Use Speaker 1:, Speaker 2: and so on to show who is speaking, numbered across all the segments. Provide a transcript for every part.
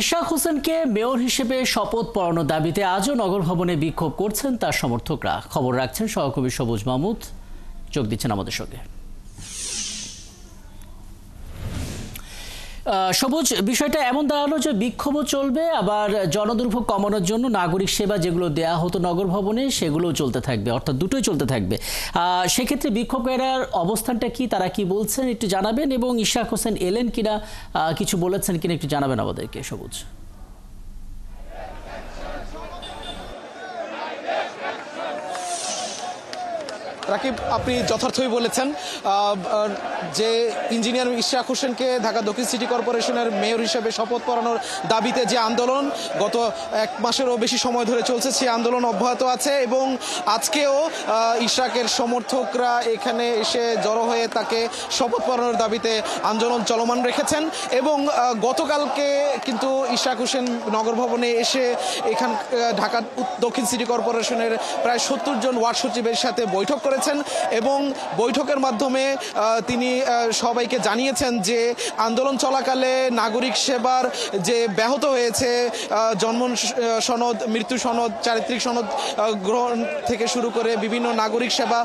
Speaker 1: ইশরাক হোসেনকে মেয়র হিসেবে শপথ পড়ানোর দাবিতে আজও নগর ভবনে বিক্ষোভ করছেন তার সমর্থকরা। খবর রাখছেন সহকর্মী সবুজ মাহমুদ, যোগ দিচ্ছেন আমাদের সঙ্গে। সবুজ, বিষয়টা এমন দাঁড়ালো যে বিক্ষোভও চলবে, আবার জনদুর্ভোগ কমানোর জন্য নাগরিক সেবা যেগুলো দেয়া হতো নগর ভবনে সেগুলোও চলতে থাকবে, অর্থাৎ দুটোই চলতে থাকবে। সেক্ষেত্রে বিক্ষোভকারীর অবস্থানটা কি, তারা কি বলছেন একটু জানাবেন, এবং ইশরাক হোসেন এলেন কিনা, কিছু বলেছেন কিনা একটু জানাবেন আমাদেরকে সবুজ।
Speaker 2: রাকিব, আপনি যথার্থই বলেছেন যে ইঞ্জিনিয়ার ইশরাক হোসেনকে ঢাকা দক্ষিণ সিটি কর্পোরেশনের মেয়র হিসেবে শপথ পড়ানোর দাবিতে যে আন্দোলন গত এক মাসেরও বেশি সময় ধরে চলছে, সেই আন্দোলন অব্যাহত আছে এবং আজকেও ইশরাকের সমর্থকরা এখানে এসে জড়ো হয়ে তাকে শপথ পড়ানোর দাবিতে আন্দোলন চলমান রেখেছেন। এবং গতকালকে কিন্তু ইশরাক হোসেন নগর ভবনে এসে এখান ঢাকা দক্ষিণ সিটি কর্পোরেশনের প্রায় 70 জন ওয়ার্ড সচিবের সাথে বৈঠক করেছেন এবং বৈঠকের মাধ্যমে তিনি সবাইকে জানিয়েছেন যে আন্দোলন চলাকালে নাগরিক সেবার যে ব্যাহত হয়েছে, জন্ম সনদ, মৃত্যু সনদ, চারিত্রিক সনদ গ্রহণ থেকে শুরু করে বিভিন্ন নাগরিক সেবা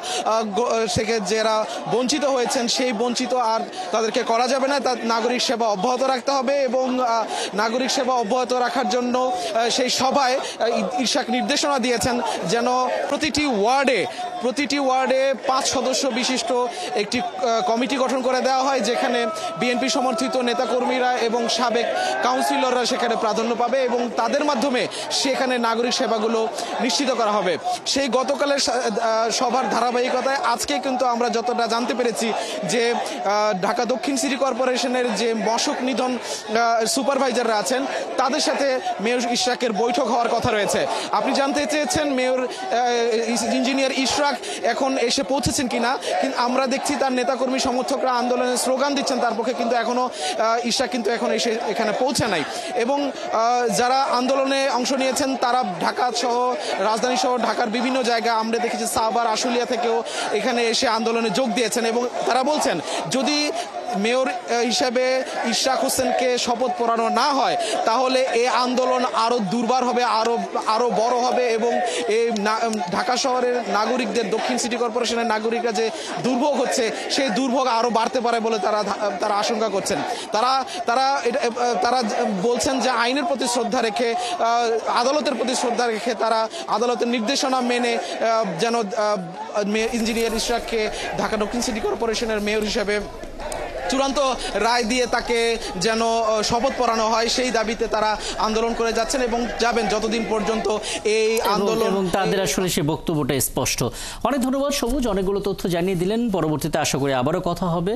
Speaker 2: থেকে যারা বঞ্চিত হয়েছেন, সেই বঞ্চিত আর তাদেরকে করা যাবে না, তার নাগরিক সেবা অব্যাহত রাখতে হবে। এবং নাগরিক সেবা অব্যাহত রাখার জন্য সেই সভায় ইশরাক নির্দেশনা দিয়েছেন যেন প্রতিটি ওয়ার্ডে 5 সদস্য বিশিষ্ট একটি কমিটি গঠন করে দেওয়া হয়, যেখানে বিএনপি সমর্থিত নেতাকর্মীরা এবং সাবেক কাউন্সিলররা সেখানে প্রাধান্য পাবে এবং তাদের মাধ্যমে সেখানে নাগরিক সেবাগুলো নিশ্চিত করা হবে। সেই গতকালের সভার ধারাবাহিকতায় আজকে কিন্তু আমরা যতটা জানতে পেরেছি যে ঢাকা দক্ষিণ সিটি কর্পোরেশনের যে মশক নিধন সুপারভাইজাররা আছেন তাদের সাথে মেয়র ইশরাকের বৈঠক হওয়ার কথা রয়েছে। আপনি জানতে চেয়েছেন মেয়র ইঞ্জিনিয়ার ইশরাক এখন এসে পৌঁছেছেন কিনা, কিন্তু আমরা দেখছি তার নেতাকর্মী সমর্থকরা আন্দোলনের স্লোগান দিচ্ছেন তার পক্ষে, কিন্তু এখনো ইশরাক কিন্তু এখন এসে এখানে পৌঁছে নাই। এবং যারা আন্দোলনে অংশ নিয়েছেন তারা ঢাকা সহ রাজধানী সহ ঢাকার বিভিন্ন জায়গা আমরা দেখেছি সাভার, আশুলিয়া থেকেও এখানে এসে আন্দোলনে যোগ দিয়েছেন এবং তারা বলছেন যদি মেয়র হিসেবে ইশরাক হোসেনকে শপথ পড়ানো না হয় তাহলে এই আন্দোলন আরো দুর্বার হবে, আরো বড় হবে এবং এই ঢাকা শহরের নাগরিকদের, দক্ষিণ সিটি কর্পোরেশনের নাগরিকরা যে দুর্ভোগ হচ্ছে সেই দুর্ভোগ আরো বাড়তে পারে বলে তারা আশঙ্কা করছেন। তারা বলছেন যে আইনের প্রতি শ্রদ্ধা রেখে, আদালতের প্রতি শ্রদ্ধা রেখে তারা আদালতের নির্দেশনা মেনে যেন ইঞ্জিনিয়ার ইশরাককে ঢাকা দক্ষিণ সিটি কর্পোরেশনের মেয়র হিসেবে চূড়ান্ত রায় দিয়ে তাকে যেন শপথ পড়ানো হয়, সেই দাবিতে তারা আন্দোলন করে যাচ্ছেন এবং যাবেন যতদিন পর্যন্ত এই আন্দোলন।
Speaker 1: এবং তাদের আসলে সে বক্তব্যটা স্পষ্ট। অনেক ধন্যবাদ সবুজ, অনেকগুলো তথ্য জানিয়ে দিলেন। পরবর্তীতে আশা করি আবারও কথা হবে।